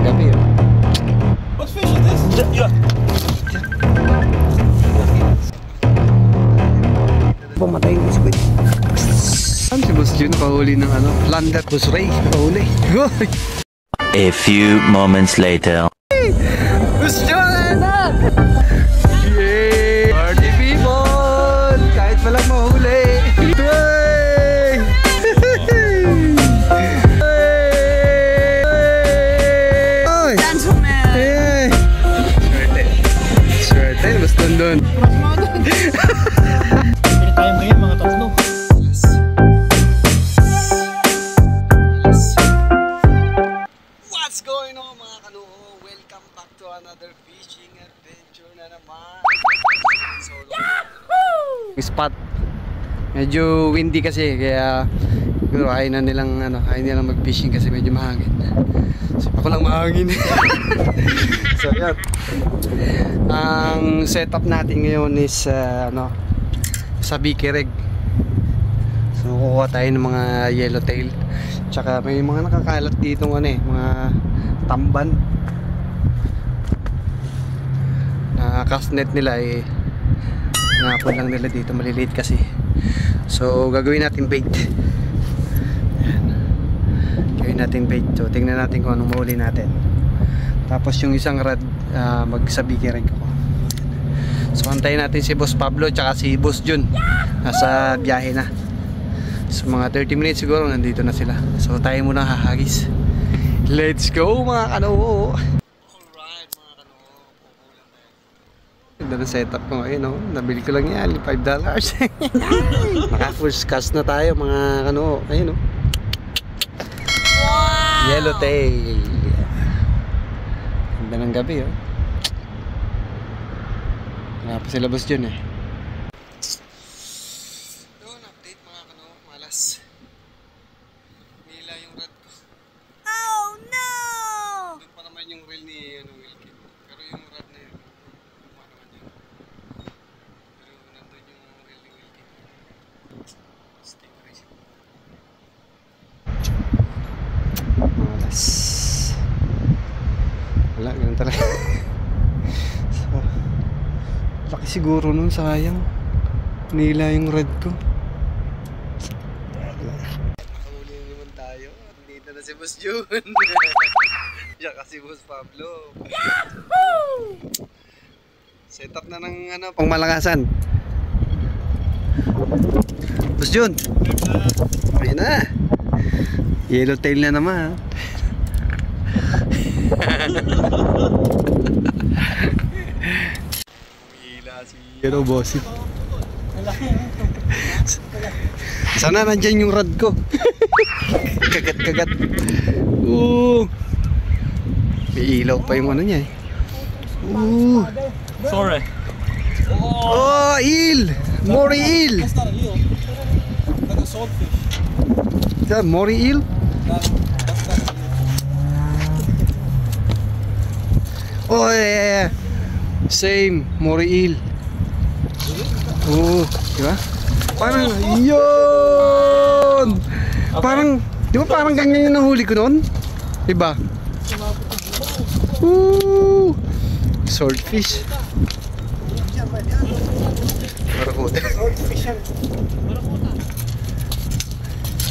Magandang gabi. What fish is this? Yeah. Pumatay yung squid. Saan si Boss Jun nakahuli ng ano? Lander. Boss Ray nakahuli. A few moments later. Boss Jun! Yay! Party people! Kahit walang mahuli. Yay! Gentleman! Yay! Swerte. Swerte. Mas doon. Pili tayo ngayon mga tatlo. What's going on mga kanuho? Welcome back to another fishing adventure na naman. So, spot. Medyo windy kasi kaya ayaw na nilang mag-fishing kasi medyo mahangin. So, ako lang mahangin. So, yan. Ang setup natin ngayon is sa Bikireg. So, kukuha tayo ng mga yellowtail. Tsaka may mga nakakalat dito mga tamban. Na cast net nila napon lang nila dito, maliliit kasi. So gagawin natin bait. Ayan. Gagawin natin bait. So tingnan natin kung anong mahuli natin. Tapos yung isang rod magsabi rin ako. So antayin natin si Boss Pablo tsaka si Boss Jun. Nasa biyahe na. So mga 30 minutes siguro nandito na sila. So tayo muna hahagis. Let's go mga kanuho. Alright mga kanuho, pupulan tayo. Ganda na setup ko ngayon, no? Nabili ko lang yan, $5. Naka first cast na tayo mga kanuho. Ayun, no? Wow! Yellowtail. Ganda ng gabi, oh. Wala pa sila Boss dyan, Doon, update mga kanuho, malas. Nila yung rod ko. Oh no! Doon pa naman yung reel ni Wilkin. Pero yung rod na yun, luma naman yun. Pero nandun yung reel ni Wilkin. Stingray siya. Malas. Wala, ganun talaga. So, laki siguro nun, sayang. Nila yung rod ko. Nakahuli naman tayo. Dito na si Boss Jun. Siya kasi Boss Pablo. Set up na ng pangmalakasan. Boss Jun. Ayun na. Yellowtail na naman. Hila si Bossy. Sana nandyan yung rod ko. Kagat-kagat. May ilaw pa yung niya Sorry. Oh, eel! Mori eel! That's not an eel. Like a swordfish. Is that Mori eel? That's not an eel. Oh, yeah. Same, Mori eel. Oh, diba? Parang, yun! Parang, di ba parang ganyan yung nahuli ko noon? Diba? Swordfish. Barakuda.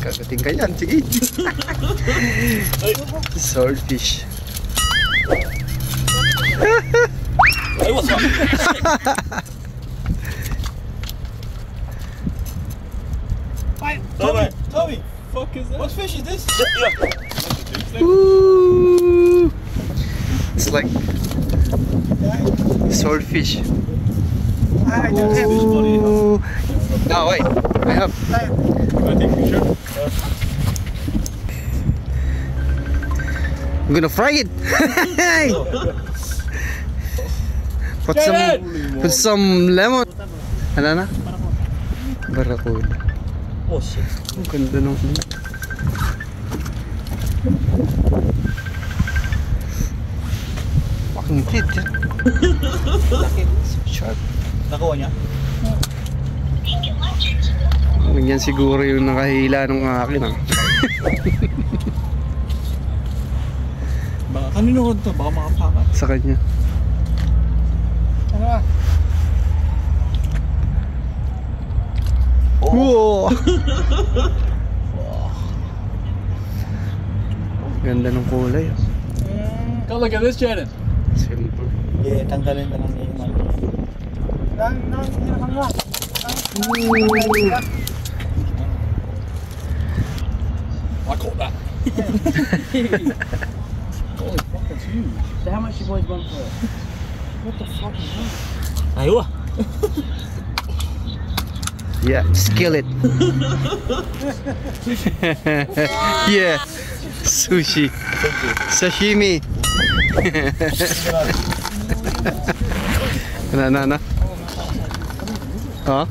Kagating ka yan, sige. Swordfish. Hey, what's up? Tommy, fuck is that? What fish is this? Yeah. Ooh. It's like swordfish. Ooh. No, wait. I have. I think we should. I'm gonna fry it. Put some lemon. Ano na? Barakuda. Oh shit. Ang ganda nung fucking hit. So sharp. Nakuha niya? Ganyan siguro yung nakahila ng akin. Baka Kanino ko ito? Baka makapakan. Sa kanya. Ano ba? Wow! Ganda ng kulay. Go look at this, Jaden. Simple. Yeah, tanggalin na lang yung mali. I caught that. Holy fuck, that's huge. So how much you boys want for it? What the fuck is that? Aywa. Yeah, skillet. Yeah, sushi, sashimi. Na. Ha?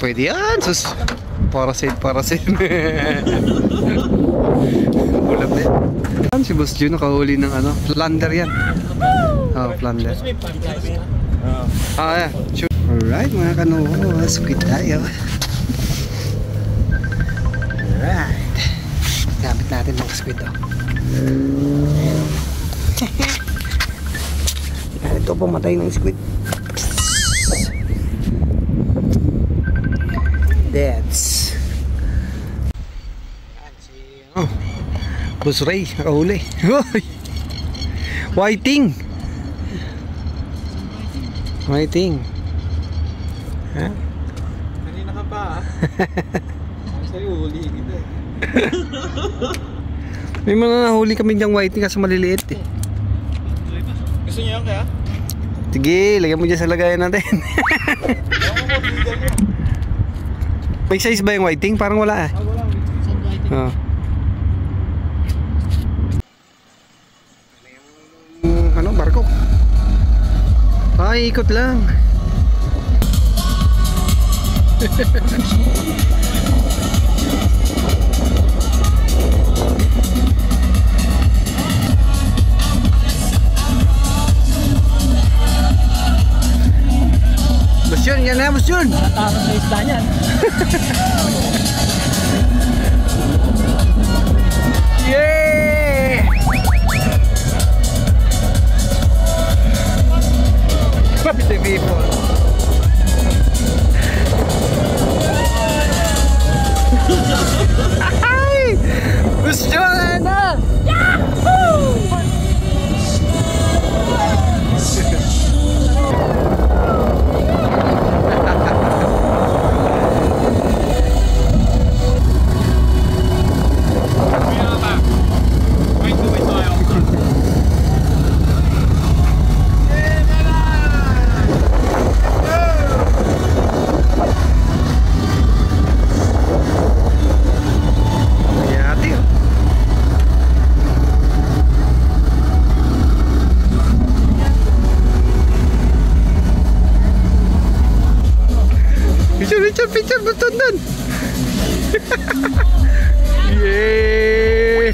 Pwede yan. Sus. Parasit. Ulam na yan. Si Boss Jun nakahuli ng ano, flounder yan. Oh, flounder. Ah, yeah. Sure. Alright mga kanuho, squid tayo. Alright. Gamit natin mga squid oh. Ito pumatay ng squid. That's oh, Boss Ray nakahuli. Whiting. Ha? Kanina ka pa. Sa'yo, huli kita eh. May mga nahuli kami diyang whiting kasi maliliit eh. Gusto niyo yan kaya? Sige, lagyan mo dyan sa lagayan natin. May size ba yung whiting? Parang wala eh. Wala. Oh. Ano, barko? Ay, ikot lang. Bos Jun, yan na Bos Jun. Tatas sa isda niyan. Yeah! Happy people. Ay! Bos Jun na! Picture betul dan. Yeay.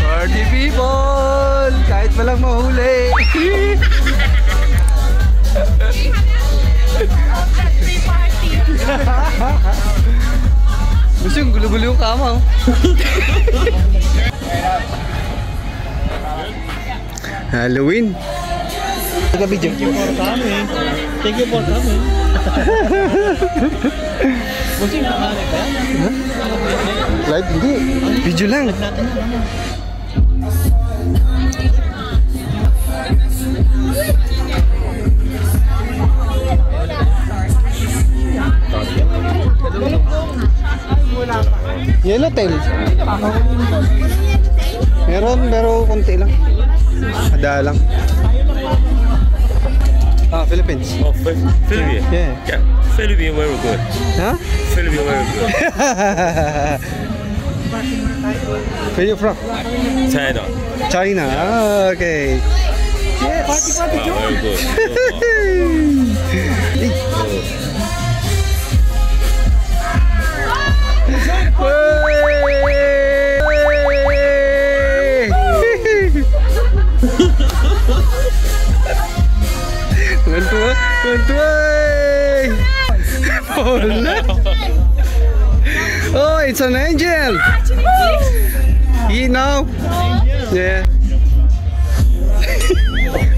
Party people, kahit walang mahuli. Gusto yung gulo-gulo yung kama. Halloween. Thank you for coming. Thank you for coming. Busing nakalit ka? Live? Hindi. Video lang. Yellowtail. Meron, pero konti lang. Ada lang. Ah, Philippines. Oh, Philippines? Yeah. Yeah, Philippines very good. Huh? Philippines very good. Where you from? China. China. Ah, okay. Yes. Wow, very good. Tuan-tuan. Bola. it's an angel. You know? Yeah.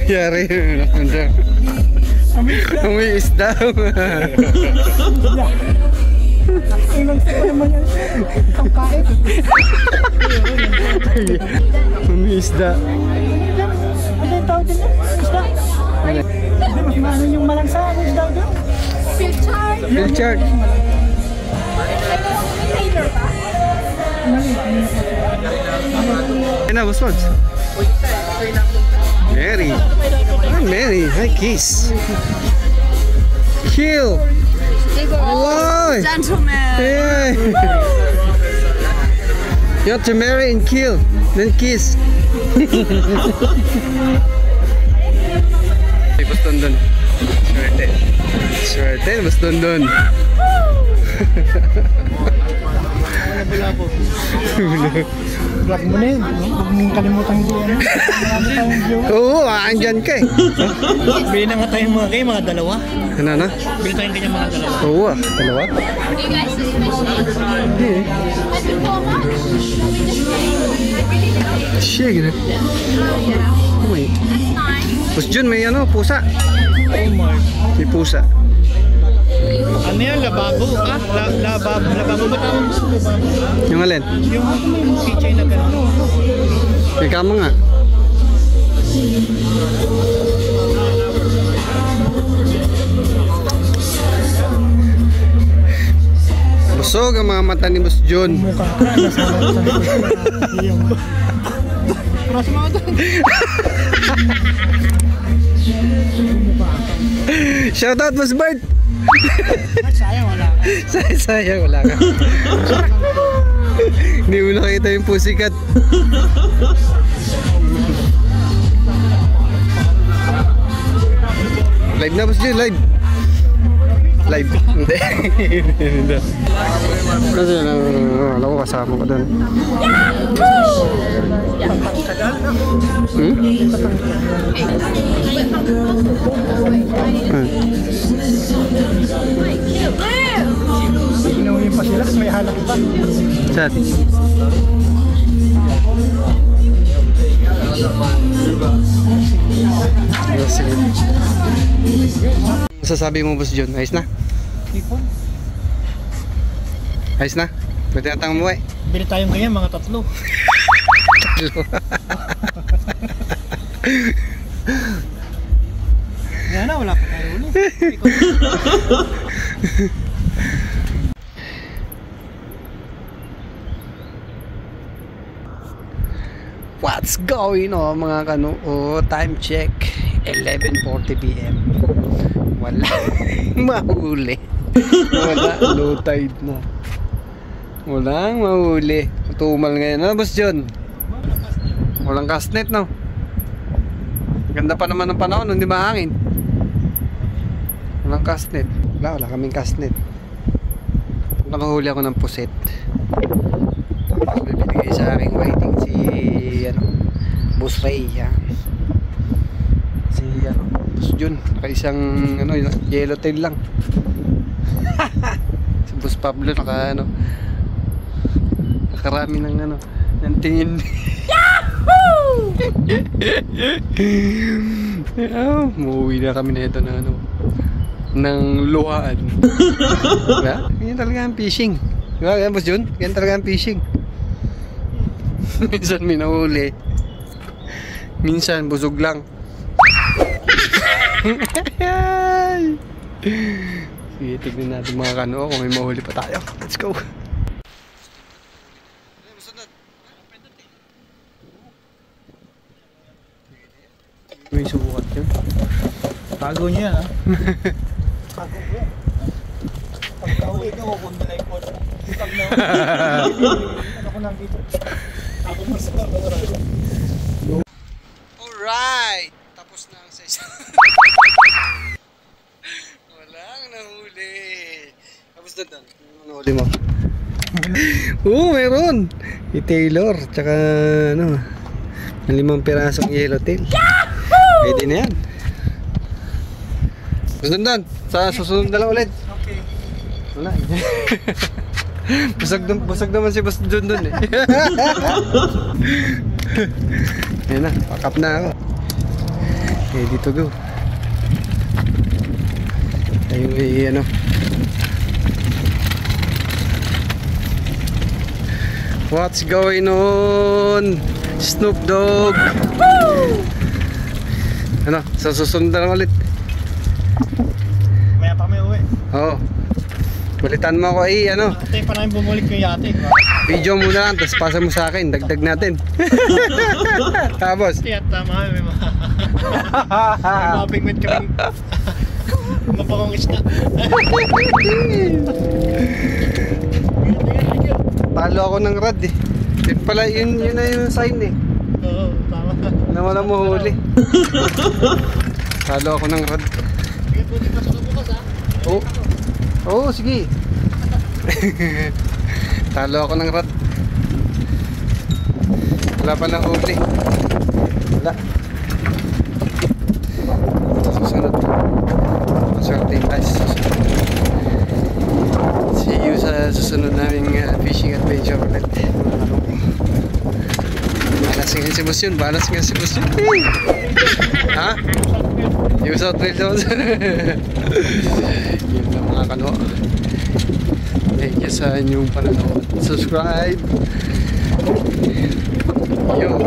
Yari. Amoy isda. Amoy isda. Ano yung tawag din yan? Isda? Hindi, mas mahal yung malangsa. Ano yung isda doon? Pilchard. Ayun na, boss Mods. Mary. Hi, Mary. Hi, Kiss. Kill. Why? Gentleman. Yeah. You have to marry and kill, then kiss. Hey, bus dun. Swerte. Swerte, bus dun. Vlog mo na yun. Huwag mong kalimutan doon. Marami tayong view. Oo, andyan ka eh. Bili na nga tayong mga kayo, mga dalawa. Ano na? Bili tayong ganyan mga dalawa. Oo ah, dalawa? Hindi eh. Siya, gano'n. May. Bus Jun, may ano, pusa. Oh my. May pusa. Ano yan? Lababo? Lababo ba tawag mo? Yung alin? Yung keychain na gano'n. May kama nga. Busog ang mga mata ni Bus Jun. Mukha ka. Mas mga doon. Shoutout Bus Bart! Sayang wala ka. Sayang wala ka. Hindi mo nakita yung pusikat. Live na Bus Jun, live. Live. Hindi. Hindi. Kasi alam ko kasama ko doon. Inuwi pa sila, may halak pa. Chat. Sige. Masasabi mo Boss John, ayos na? Ayos na? Pwede na tayong umuwi. Bili tayong ganyan, mga tatlo. Yan na, wala pa tayo ulit. What's going on mga kanu? Time check 11:40 PM. Wala mahuli. Wala, low tide na. Walang mahuli. Tumal ngayon. Ano Boss John? Walang castnet no? Ganda pa naman ng panahon, hindi mahangin. Walang castnet. Wala kaming castnet. Nakahuli ako ng puset. Tapos bibigay sa aking waiting si Boss Ray. Si Boss Jun, naka-isang yellowtail lang. Si Boss Pablo nakarami ng ng tingin. Yahoo! Muuwi na kami na ito ng luhaan. Diba? Ganyan talaga ang fishing. Diba Boss Jun? Ganyan talaga ang fishing. Minsan may nahuli. Minsan busog lang. Sige, tignan natin mga kano kung may mahuli pa tayo. Let's go. May sukat yun. Tago niya yan, ha? Tago ko yan. Pagka-uwi ka, kukundi na yung coach mo. Pag na ako nandito. Ako mas na Alright! Tapos na ang session. Walang nahuli. Tapos na doon. Ano nahuli mo? Meron! I-Taylor. Tsaka ng 5 pirasong yellowtail. Pwede na yan. Tapos doon. Sa susunod na lang ulit. Okay. Wala. Busog naman si Boss John dun eh. Yan na, pack up na ako. Ready to go. Tayo may ano. What's going on? Snoop Dogg. Ano, sa susunod na lang ulit. Maya pa kami uwi. Oo. Balitan mo ako ano. Antay pa namin bumalik yung yate. Video muna lang, tapos pasa mo sa akin. Dagdag natin. Tapos. Kaya tama may mga pigment kami. Mapakong isda. Talo ako ng rad eh. Yun pala, yun na yung sign eh. Oo, tama. Na wala mo huli. Talo ako ng rad. Sige po, di pa sa bukas ha. Oo. Oo, sige. Talo ako ng rad. Wala pa ng huli. Wala. Susunod. Maswerte yung tayo sa susunod. See you sa susunod naming fishing adventure ulit. Balas nga si Boss yun. Balas nga si Boss yun. Ha? Yung South Trail Zones. Yun lang mga kano. Thank you sa inyong panonood. Subscribe. Yo.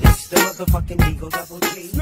It's the motherfucking Eagle Double G.